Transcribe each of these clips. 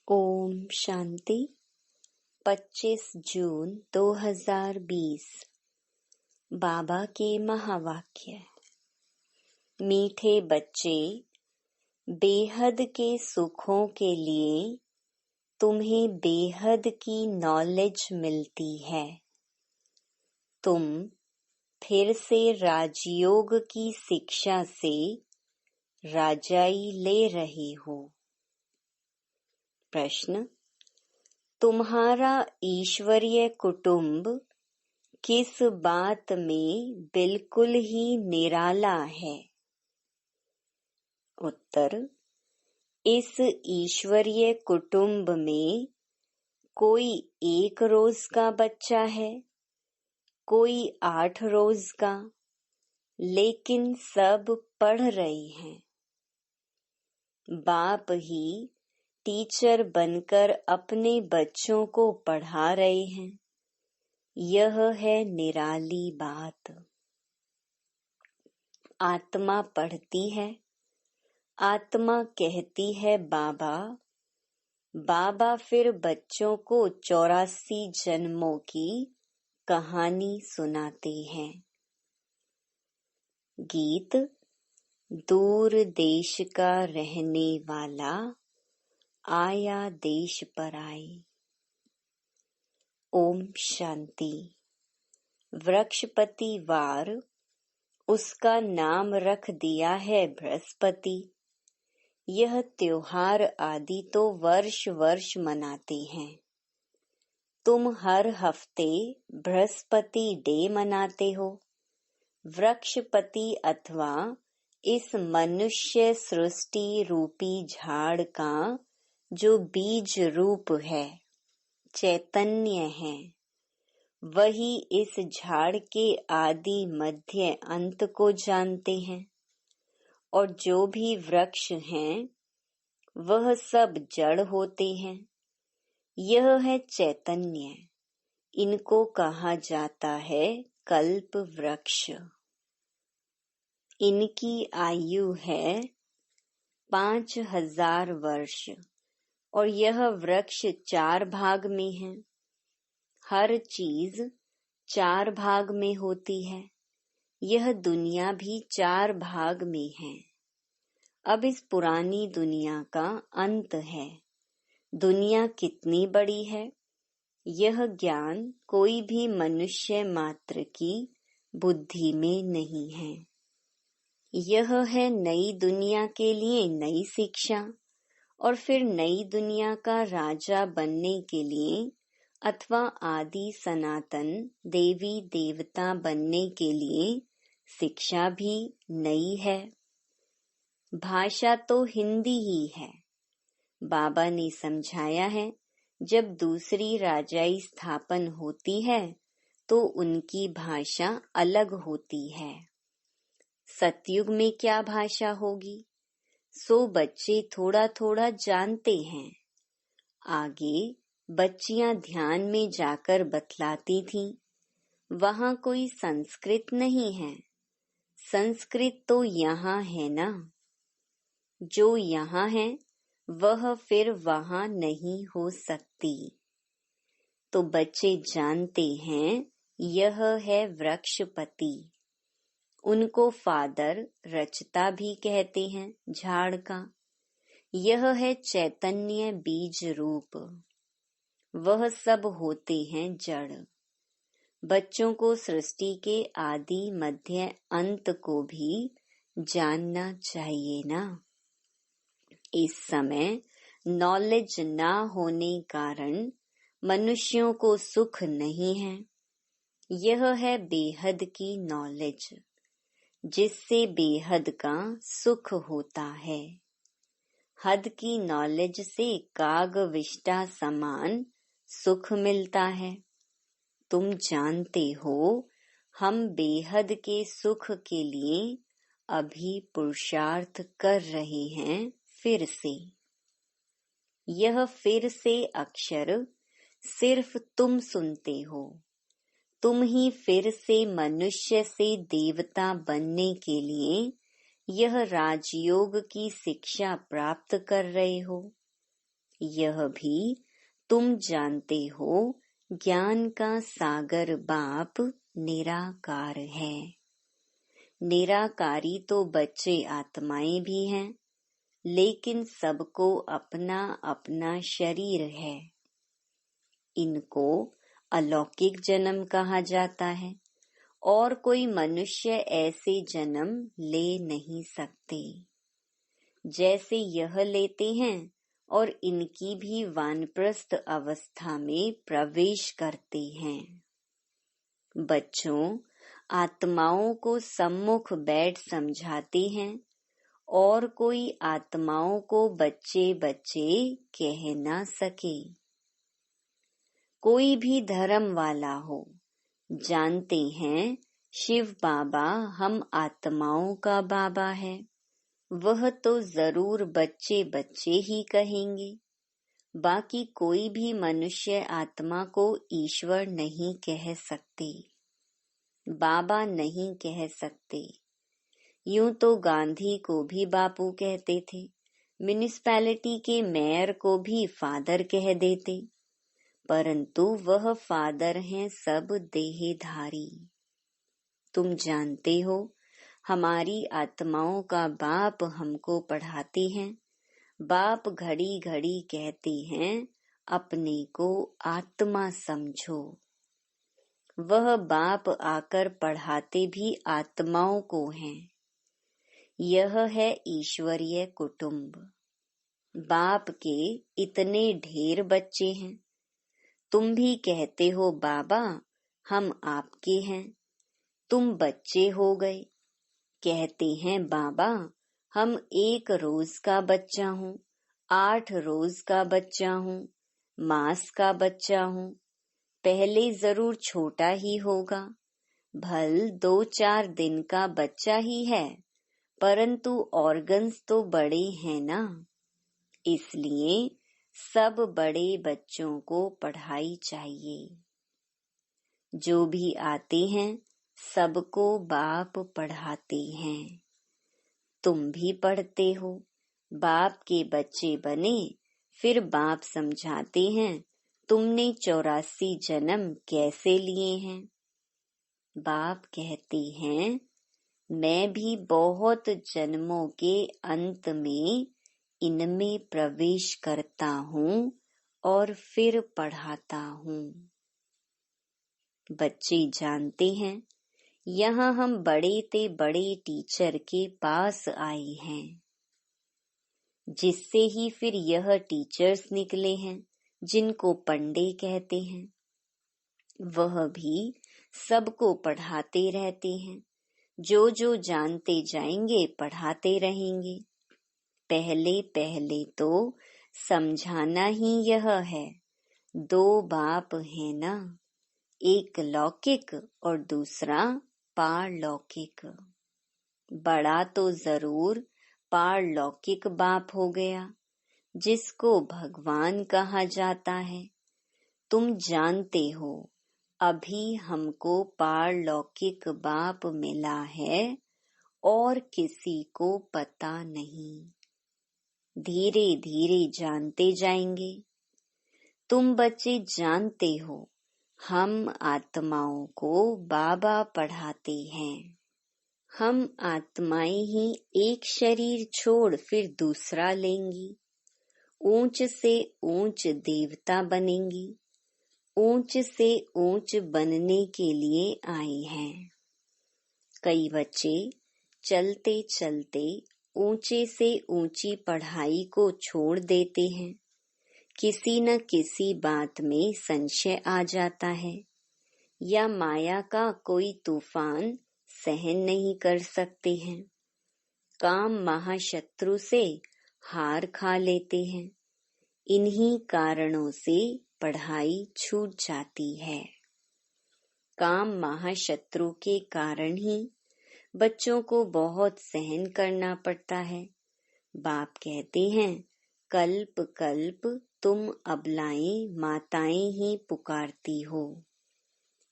ओम शांति। 25 जून 2020। बाबा के महावाक्य। मीठे बच्चे, बेहद के सुखों के लिए तुम्हें बेहद की नॉलेज मिलती है। तुम फिर से राजयोग की शिक्षा से राजाई ले रहे हो। प्रश्न: तुम्हारा ईश्वरीय कुटुंब किस बात में बिल्कुल ही निराला है? उत्तर: इस ईश्वरीय कुटुंब में कोई 1 रोज का बच्चा है, कोई 8 रोज का, लेकिन सब पढ़ रहे हैं। बाप ही टीचर बनकर अपने बच्चों को पढ़ा रहे हैं। यह है निराली बात। आत्मा पढ़ती है, आत्मा कहती है बाबा। बाबा फिर बच्चों को 84 जन्मों की कहानी सुनाते हैं। गीत: दूर देश का रहने वाला आया देश पर आए। ओम शांति। वृक्षपति वार, उसका नाम रख दिया है बृहस्पति। यह त्योहार आदि तो वर्ष वर्ष मनाते हैं। तुम हर हफ्ते बृहस्पति डे मनाते हो। वृक्षपति अथवा इस मनुष्य सृष्टि रूपी झाड़ का जो बीज रूप है, चैतन्य है, वही इस झाड़ के आदि मध्य अंत को जानते हैं। और जो भी वृक्ष हैं, वह सब जड़ होते हैं। यह है चैतन्य। इनको कहा जाता है कल्प वृक्ष। इनकी आयु है 5000 वर्ष। और यह वृक्ष 4 भाग में है। हर चीज 4 भाग में होती है। यह दुनिया भी 4 भाग में है। अब इस पुरानी दुनिया का अंत है। दुनिया कितनी बड़ी है, यह ज्ञान कोई भी मनुष्य मात्र की बुद्धि में नहीं है। यह है नई दुनिया के लिए नई शिक्षा। और फिर नई दुनिया का राजा बनने के लिए अथवा आदि सनातन देवी देवता बनने के लिए शिक्षा भी नई है। भाषा तो हिंदी ही है। बाबा ने समझाया है, जब दूसरी राजाई स्थापन होती है तो उनकी भाषा अलग होती है। सतयुग में क्या भाषा होगी, सो बच्चे थोड़ा थोड़ा जानते हैं। आगे बच्चियां ध्यान में जाकर बतलाती थीं, वहां कोई संस्कृत नहीं है। संस्कृत तो यहाँ है ना। जो यहाँ है वह फिर वहां नहीं हो सकती। तो बच्चे जानते हैं यह है वृक्षपति। उनको फादर रचता भी कहते हैं झाड़ का। यह है चैतन्य बीज रूप। वह सब होते हैं जड़। बच्चों को सृष्टि के आदि मध्य अंत को भी जानना चाहिए ना। इस समय नॉलेज ना होने कारण मनुष्यों को सुख नहीं है। यह है बेहद की नॉलेज, जिससे बेहद का सुख होता है। हद की नॉलेज से काग विष्टा समान सुख मिलता है। तुम जानते हो हम बेहद के सुख के लिए अभी पुरुषार्थ कर रहे हैं। फिर से यह फिर से अक्षर सिर्फ तुम सुनते हो। तुम ही फिर से मनुष्य से देवता बनने के लिए यह राजयोग की शिक्षा प्राप्त कर रहे हो। यह भी तुम जानते हो, ज्ञान का सागर बाप निराकार है। निराकारी तो बच्चे आत्माएं भी हैं, लेकिन सबको अपना अपना शरीर है। इनको अलौकिक जन्म कहा जाता है और कोई मनुष्य ऐसे जन्म ले नहीं सकते जैसे यह लेते हैं, और इनकी भी वानप्रस्थ अवस्था में प्रवेश करते हैं। बच्चों, आत्माओं को सम्मुख बैठ समझाते हैं और कोई आत्माओं को बच्चे बच्चे कह ना सके। कोई भी धर्म वाला हो, जानते हैं शिव बाबा हम आत्माओं का बाबा है, वह तो जरूर बच्चे बच्चे ही कहेंगे। बाकी कोई भी मनुष्य आत्मा को ईश्वर नहीं कह सकते, बाबा नहीं कह सकते। यूं तो गांधी को भी बापू कहते थे, म्युनिसिपैलिटी के मेयर को भी फादर कह देते, परंतु वह फादर हैं सब देहधारी। तुम जानते हो, हमारी आत्माओं का बाप हमको पढ़ाते हैं। बाप घड़ी घड़ी कहते हैं अपने को आत्मा समझो। वह बाप आकर पढ़ाते भी आत्माओं को हैं। यह है ईश्वरीय कुटुंब। बाप के इतने ढेर बच्चे हैं। तुम भी कहते हो बाबा हम आपके हैं, तुम बच्चे हो गए। कहते हैं बाबा हम 1 रोज का बच्चा हूँ, 8 रोज का बच्चा हूँ, मास का बच्चा हूँ। पहले जरूर छोटा ही होगा, भल 2-4 दिन का बच्चा ही है, परंतु ऑर्गन्स तो बड़े हैं ना। इसलिए सब बड़े बच्चों को पढ़ाई चाहिए। जो भी आते हैं सबको बाप पढ़ाते हैं। तुम भी पढ़ते हो, बाप के बच्चे बने, फिर बाप समझाते हैं तुमने 84 जन्म कैसे लिए हैं। बाप कहते हैं मैं भी बहुत जन्मों के अंत में इनमें प्रवेश करता हूँ और फिर पढ़ाता हूँ। बच्चे जानते हैं यहाँ हम बड़े ते बड़े टीचर के पास आए हैं, जिससे ही फिर यह टीचर्स निकले हैं जिनको पंडे कहते हैं। वह भी सबको पढ़ाते रहते हैं, जो जो जानते जाएंगे पढ़ाते रहेंगे। पहले पहले तो समझाना ही यह है, 2 बाप है ना, एक लौकिक और दूसरा पारलौकिक। बड़ा तो जरूर पारलौकिक बाप हो गया, जिसको भगवान कहा जाता है। तुम जानते हो अभी हमको पारलौकिक बाप मिला है और किसी को पता नहीं। धीरे धीरे जानते जाएंगे। तुम बच्चे जानते हो हम आत्माओं को बाबा पढ़ाते हैं। हम आत्माएं ही एक शरीर छोड़ फिर दूसरा लेंगी, ऊंच से ऊंच देवता बनेंगी, ऊंच से ऊंच बनने के लिए आए हैं। कई बच्चे चलते चलते ऊंचे से ऊंची पढ़ाई को छोड़ देते हैं। किसी न किसी बात में संशय आ जाता है, या माया का कोई तूफान सहन नहीं कर सकते हैं। काम महाशत्रु से हार खा लेते हैं। इन्हीं कारणों से पढ़ाई छूट जाती है। काम महाशत्रु के कारण ही बच्चों को बहुत सहन करना पड़ता है। बाप कहते हैं कल्प कल्प तुम अबलाएं माताएं ही पुकारती हो।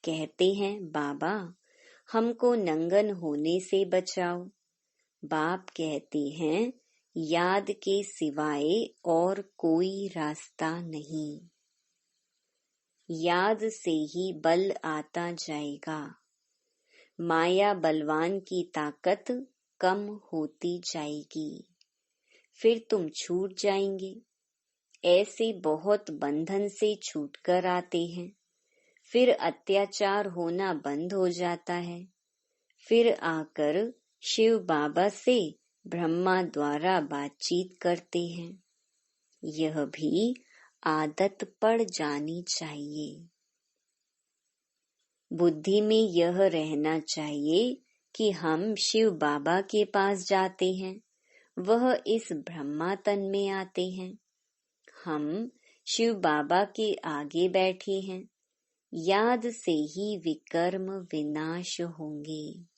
कहते हैं बाबा हमको नंगन होने से बचाओ। बाप कहते हैं याद के सिवाय और कोई रास्ता नहीं। याद से ही बल आता जाएगा। माया बलवान की ताकत कम होती जाएगी। फिर तुम छूट जाएंगे। ऐसे बहुत बंधन से छूटकर आते हैं। फिर अत्याचार होना बंद हो जाता है। फिर आकर शिव बाबा से ब्रह्मा द्वारा बातचीत करते हैं। यह भी आदत पड़ जानी चाहिए। बुद्धि में यह रहना चाहिए कि हम शिव बाबा के पास जाते हैं, वह इस ब्रह्मा तन में आते हैं। हम शिव बाबा के आगे बैठे हैं। याद से ही विकर्म विनाश होंगे।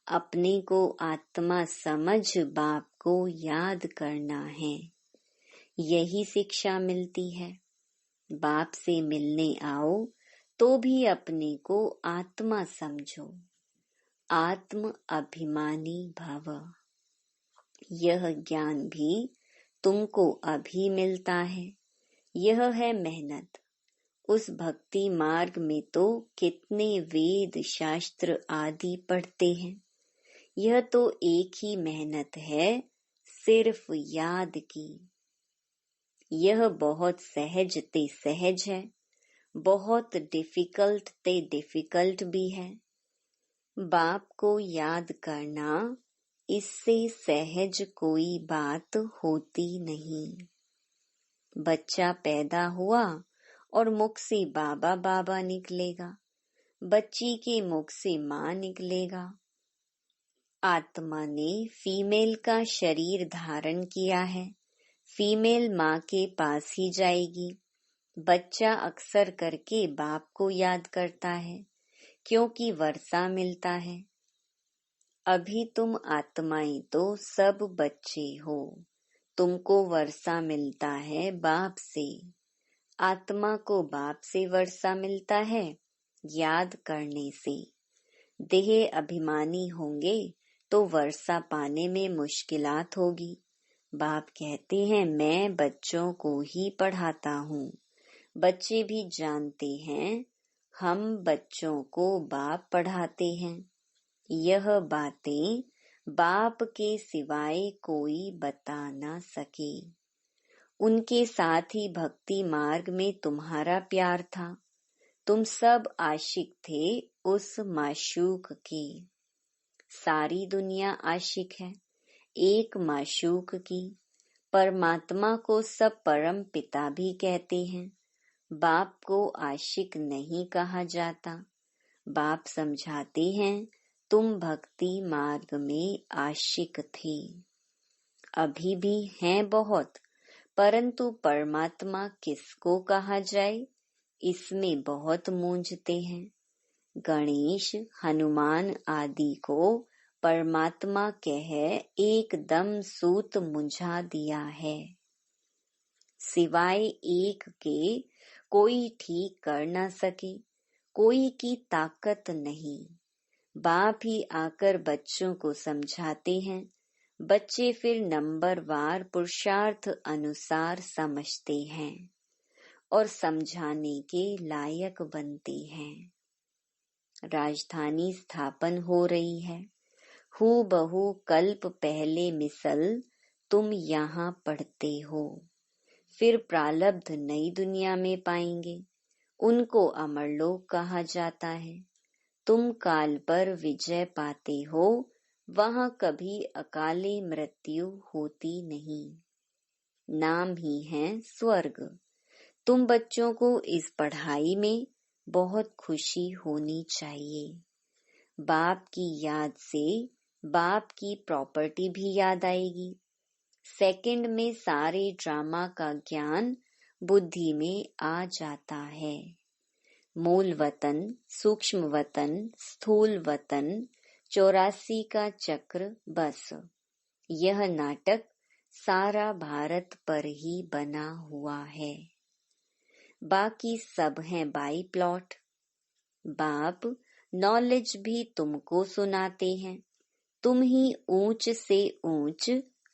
अपने को आत्मा समझ बाप को याद करना है। यही शिक्षा मिलती है। बाप से मिलने आओ तो भी अपने को आत्मा समझो। आत्म अभिमानी भव। यह ज्ञान भी तुमको अभी मिलता है। यह है मेहनत। उस भक्ति मार्ग में तो कितने वेद शास्त्र आदि पढ़ते हैं। यह तो एक ही मेहनत है, सिर्फ याद की। यह बहुत सहज ते सहज है, बहुत डिफिकल्ट ते डिफिकल्ट भी है। बाप को याद करना, इससे सहज कोई बात होती नहीं। बच्चा पैदा हुआ और मुख से बाबा बाबा निकलेगा। बच्ची के मुख से माँ निकलेगा। आत्मा ने फीमेल का शरीर धारण किया है। फीमेल माँ के पास ही जाएगी। बच्चा अक्सर करके बाप को याद करता है, क्योंकि वर्षा मिलता है। अभी तुम आत्माएं तो सब बच्चे हो। तुमको वर्षा मिलता है बाप से। आत्मा को बाप से वर्षा मिलता है, याद करने से। देह अभिमानी होंगे तो वर्षा पाने में मुश्किलात होगी। बाप कहते हैं मैं बच्चों को ही पढ़ाता हूँ। बच्चे भी जानते हैं हम बच्चों को बाप पढ़ाते हैं। यह बातें बाप के सिवाय कोई बता ना सके। उनके साथ ही भक्ति मार्ग में तुम्हारा प्यार था। तुम सब आशिक थे उस माशूक के। सारी दुनिया आशिक है एक माशूक की। परमात्मा को सब परम पिता भी कहते हैं। बाप को आशिक नहीं कहा जाता। बाप समझाते हैं तुम भक्ति मार्ग में आशिक थे। अभी भी हैं बहुत, परंतु परमात्मा किसको कहा जाए, इसमें बहुत मूंझते हैं। गणेश, हनुमान आदि को परमात्मा कह एकदम सूत मुझा दिया है। सिवाय एक के कोई ठीक कर न सके, कोई की ताकत नहीं। बाप ही आकर बच्चों को समझाते हैं। बच्चे फिर नंबरवार पुरुषार्थ अनुसार समझते हैं और समझाने के लायक बनते हैं। राजधानी स्थापन हो रही है। हूबहू कल्प पहले मिसल तुम यहाँ पढ़ते हो। फिर प्रालब्ध नई दुनिया में पाएंगे। उनको अमरलोक कहा जाता है। तुम काल पर विजय पाते हो। वहाँ कभी अकाले मृत्यु होती नहीं। नाम ही है स्वर्ग। तुम बच्चों को इस पढ़ाई में बहुत खुशी होनी चाहिए। बाप की याद से बाप की प्रॉपर्टी भी याद आएगी। सेकंड में सारे ड्रामा का ज्ञान बुद्धि में आ जाता है। मूल वतन, सूक्ष्म वतन, स्थूल वतन, 84 का चक्र, बस यह नाटक सारा भारत पर ही बना हुआ है। बाकी सब है बाई प्लॉट। बाप नॉलेज भी तुमको सुनाते हैं। तुम ही ऊंच से ऊंच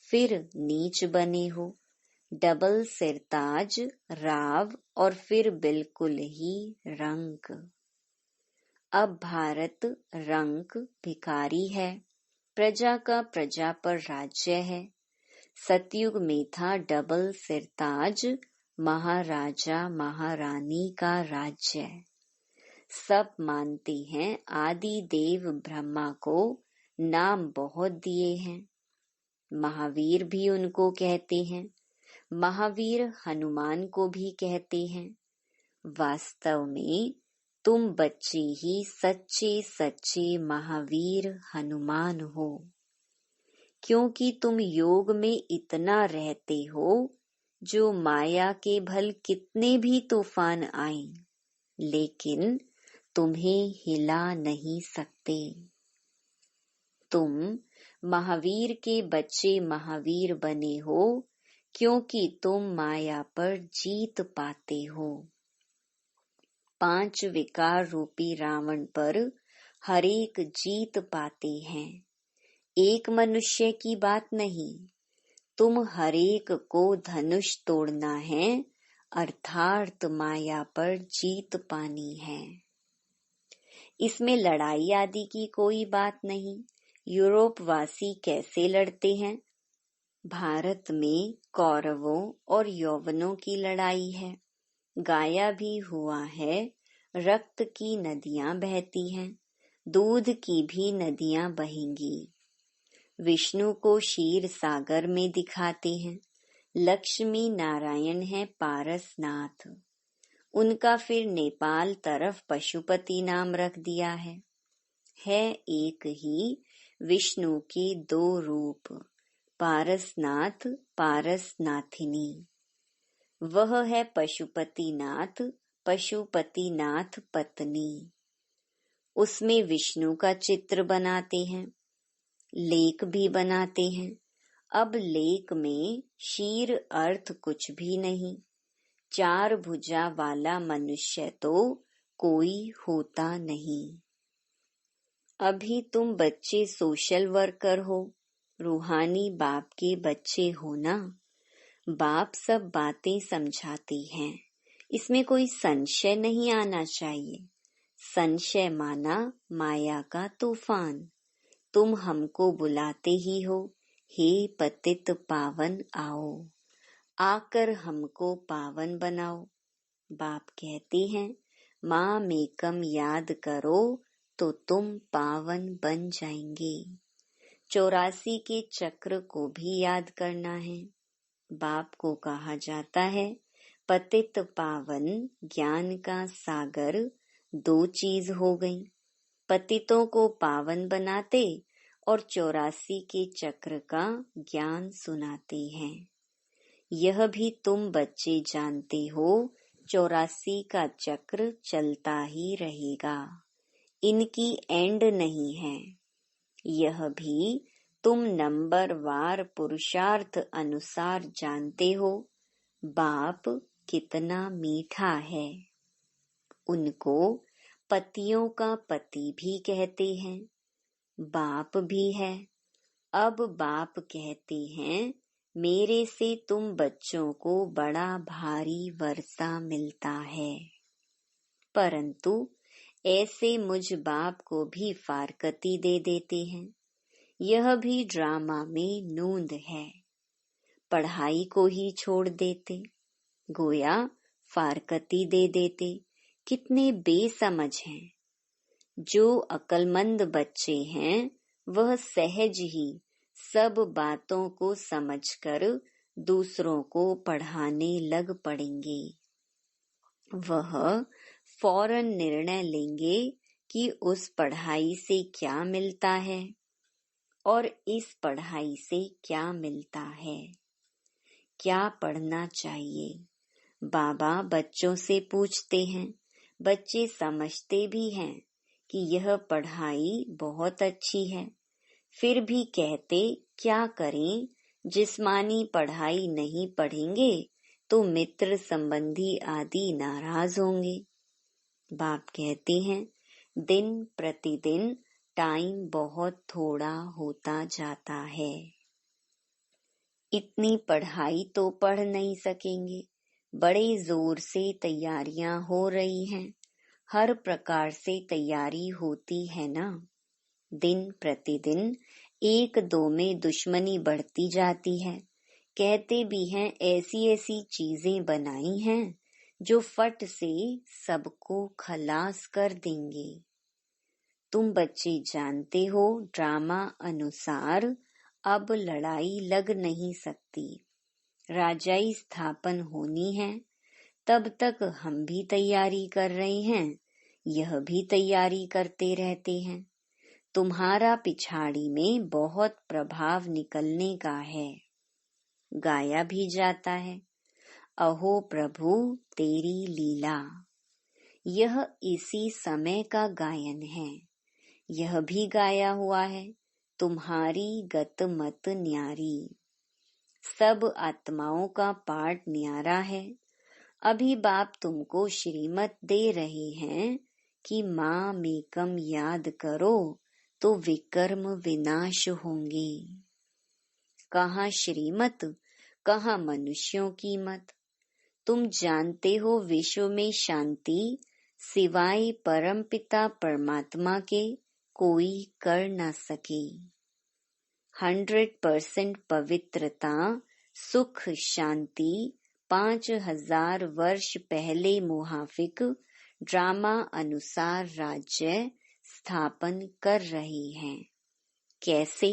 फिर नीच बने हो, डबल सिरताज, राव और फिर बिल्कुल ही रंक। अब भारत रंक भिखारी है, प्रजा का प्रजा पर राज्य है। सतयुग में था डबल सिरताज, महाराजा महारानी का राज्य। सब मानते हैं आदि देव ब्रह्मा को, नाम बहुत दिए हैं। महावीर भी उनको कहते हैं, महावीर हनुमान को भी कहते हैं। वास्तव में तुम बच्चे ही सच्चे सच्चे महावीर हनुमान हो, क्योंकि तुम योग में इतना रहते हो, जो माया के भल कितने भी तूफान आए, लेकिन तुम्हें हिला नहीं सकते। तुम महावीर के बच्चे महावीर बने हो, क्योंकि तुम माया पर जीत पाते हो। 5 विकार रूपी रावण पर हरेक जीत पाते हैं। एक मनुष्य की बात नहीं, तुम हरेक को धनुष तोड़ना है, अर्थात माया पर जीत पानी है। इसमें लड़ाई आदि की कोई बात नहीं। यूरोप वासी कैसे लड़ते हैं? भारत में कौरवों और यौवनों की लड़ाई है। गाया भी हुआ है, रक्त की नदियां बहती हैं, दूध की भी नदियां बहेंगी। विष्णु को क्षीर सागर में दिखाते हैं। लक्ष्मी नारायण है पारसनाथ, उनका फिर नेपाल तरफ पशुपति नाम रख दिया है। एक ही विष्णु के 2 रूप, पारसनाथ पारसनाथिनी। वह है पशुपतिनाथ, पशुपतिनाथ पत्नी। उसमें विष्णु का चित्र बनाते हैं, लेक भी बनाते हैं। अब लेक में क्षीर अर्थ कुछ भी नहीं, 4 भुजा वाला मनुष्य तो कोई होता नहीं। अभी तुम बच्चे सोशल वर्कर हो, रूहानी बाप के बच्चे हो ना। बाप सब बातें समझाते हैं, इसमें कोई संशय नहीं आना चाहिए। संशय माना माया का तूफान। तुम हमको बुलाते ही हो, हे पतित पावन आओ, आकर हमको पावन बनाओ। बाप कहते हैं, माँ मेकम याद करो तो तुम पावन बन जाएंगे। 84 के चक्र को भी याद करना है। बाप को कहा जाता है पतित पावन, ज्ञान का सागर। 2 चीज हो गई, पतितों को पावन बनाते और 84 के चक्र का ज्ञान सुनाते हैं। यह भी तुम बच्चे जानते हो, 84 का चक्र चलता ही रहेगा, इनकी एंड नहीं है। यह भी तुम नंबर वार पुरुषार्थ अनुसार जानते हो। बाप कितना मीठा है। उनको पतियों का पति भी कहते हैं, बाप भी है। अब बाप कहते हैं, मेरे से तुम बच्चों को बड़ा भारी वर्षा मिलता है, परंतु ऐसे मुझ बाप को भी फारकती दे देते हैं। यह भी ड्रामा में नूंद है। पढ़ाई को ही छोड़ देते, गोया फारकती दे देते। कितने बेसमझ हैं। जो अक्लमंद बच्चे हैं, वह सहज ही सब बातों को समझकर दूसरों को पढ़ाने लग पड़ेंगे। वह फौरन निर्णय लेंगे कि उस पढ़ाई से क्या मिलता है और इस पढ़ाई से क्या मिलता है, क्या पढ़ना चाहिए। बाबा बच्चों से पूछते हैं, बच्चे समझते भी हैं कि यह पढ़ाई बहुत अच्छी है, फिर भी कहते क्या करें, जिस्मानी पढ़ाई नहीं पढ़ेंगे तो मित्र संबंधी आदि नाराज होंगे। बाप कहते हैं, दिन प्रतिदिन टाइम बहुत थोड़ा होता जाता है। इतनी पढ़ाई तो पढ़ नहीं सकेंगे। बड़े जोर से तैयारियां हो रही हैं। हर प्रकार से तैयारी होती है ना। दिन प्रतिदिन एक दो में दुश्मनी बढ़ती जाती है। कहते भी हैं ऐसी ऐसी चीजें बनाई हैं जो फट से सबको खलास कर देंगे। तुम बच्चे जानते हो ड्रामा अनुसार अब लड़ाई लग नहीं सकती। राजाई स्थापन होनी है। तब तक हम भी तैयारी कर रहे हैं, यह भी तैयारी करते रहते हैं। तुम्हारा पिछाड़ी में बहुत प्रभाव निकलने का है। गाया भी जाता है, अहो प्रभु तेरी लीला। यह इसी समय का गायन है। यह भी गाया हुआ है, तुम्हारी गत मत न्यारी। सब आत्माओं का पाठ न्यारा है। अभी बाप तुमको श्रीमत दे रहे हैं कि माँ मेकम याद करो तो विकर्म विनाश होंगे। कहाँ श्रीमत, कहाँ मनुष्यों की मत। तुम जानते हो विश्व में शांति सिवाय परमपिता परमात्मा के कोई कर न सके। 100% पवित्रता, सुख, शांति 5000 वर्ष पहले मुहाफिक ड्रामा अनुसार राज्य स्थापन कर रही हैं। कैसे?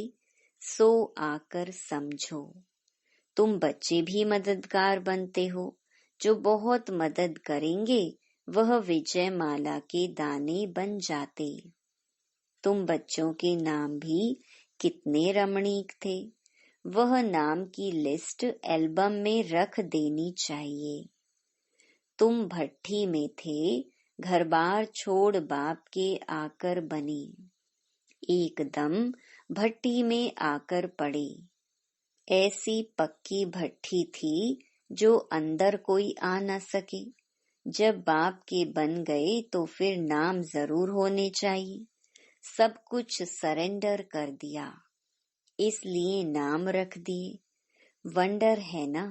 सो आकर समझो। तुम बच्चे भी मददगार बनते हो। जो बहुत मदद करेंगे वह विजय माला के दाने बन जाते। तुम बच्चों के नाम भी कितने रमणीक थे। वह नाम की लिस्ट एल्बम में रख देनी चाहिए। तुम भट्ठी में थे, घर बार छोड़ बाप के आकर बने। एकदम भट्टी में आकर पड़े। ऐसी पक्की भट्ठी थी जो अंदर कोई आ न सके। जब बाप के बन गए तो फिर नाम जरूर होने चाहिए। सब कुछ सरेंडर कर दिया, इसलिए नाम रख दिए। वंडर है ना,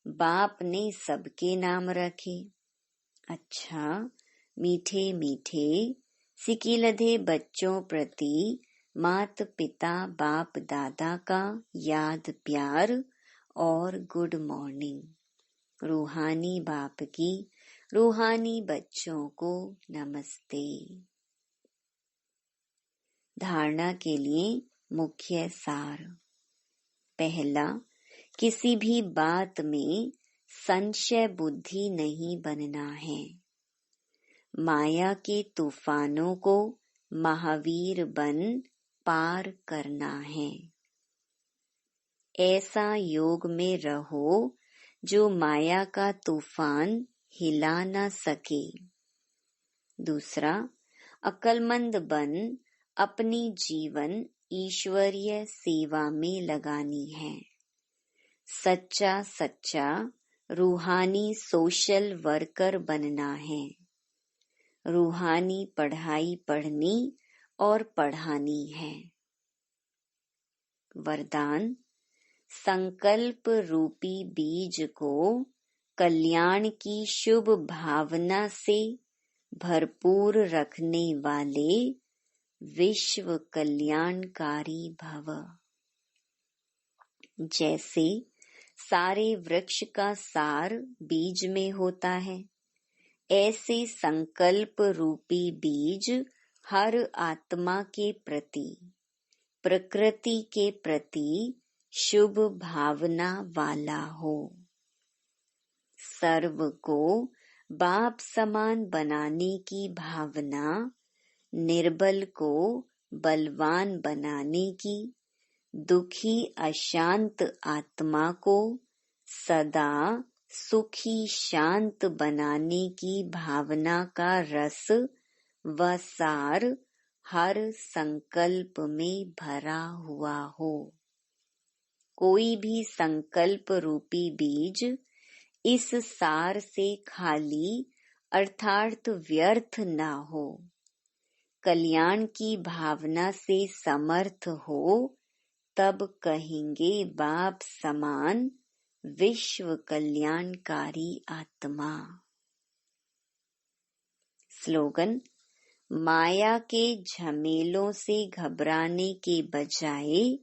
बाप ने सबके नाम रखे। अच्छा, मीठे मीठे सिकिलधे बच्चों प्रति मात पिता बाप दादा का याद प्यार और गुड मॉर्निंग। रूहानी बाप की रूहानी बच्चों को नमस्ते। धारणा के लिए मुख्य सार। पहला, किसी भी बात में संशय बुद्धि नहीं बनना है। माया के तूफानों को महावीर बन पार करना है। ऐसा योग में रहो जो माया का तूफान हिला न सके। दूसरा, अक्लमंद बन अपनी जीवन ईश्वरीय सेवा में लगानी है। सच्चा सच्चा रूहानी सोशल वर्कर बनना है। रूहानी पढ़ाई पढ़नी और पढ़ानी है। वरदान, संकल्प रूपी बीज को कल्याण की शुभ भावना से भरपूर रखने वाले विश्व कल्याणकारी भव। जैसे सारे वृक्ष का सार बीज में होता है, ऐसे संकल्प रूपी बीज हर आत्मा के प्रति, प्रकृति के प्रति शुभ भावना वाला हो। सर्व को बाप समान बनाने की भावना, निर्बल को बलवान बनाने की, दुखी अशांत आत्मा को सदा सुखी शांत बनाने की भावना का रस व सार हर संकल्प में भरा हुआ हो। कोई भी संकल्प रूपी बीज इस सार से खाली अर्थात व्यर्थ ना हो। कल्याण की भावना से समर्थ हो तब कहेंगे बाप समान विश्व कल्याणकारी आत्मा। स्लोगन: माया के झमेलों से घबराने के बजाय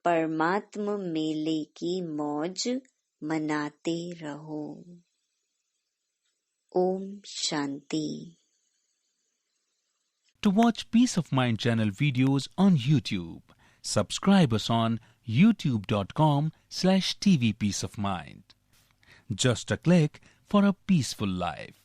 परमात्मा मेले की मौज मनाते रहो। Om Shanti. To watch Peace of Mind channel videos on YouTube, subscribe us on youtube.com/tvpeaceofmind. Just a click for a peaceful life.